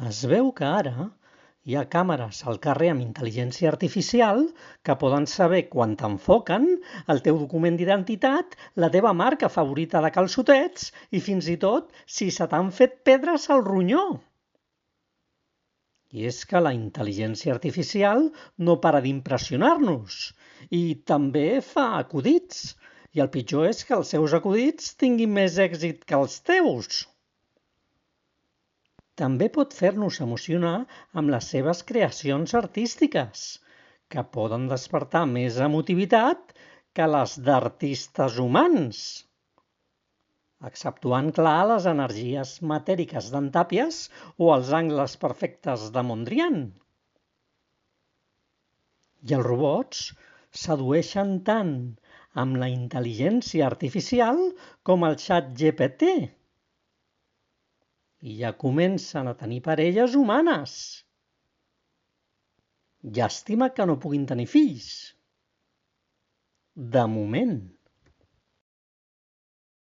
Es veu que ara hi ha càmeres al carrer amb intel·ligència artificial que poden saber quan t'enfoquen, el teu document d'identitat, la teva marca favorita de calçotets i fins i tot si se t'han fet pedres al ronyó. I és que la intel·ligència artificial no para d'impressionar-nos i també fa acudits. I el pitjor és que els seus acudits tinguin més èxit que els teus. També pot fer-nos emocionar amb les seves creacions artístiques, que poden despertar més emotivitat que les d'artistes humans, exceptuant, clar, les energies matèriques d'en Tàpies o els angles perfectes de Mondrian. I els robots sedueixen tant amb la intel·ligència artificial com el ChatGPT. I ja comencen a tenir parelles humanes. Llàstima que no puguin tenir fills. De moment.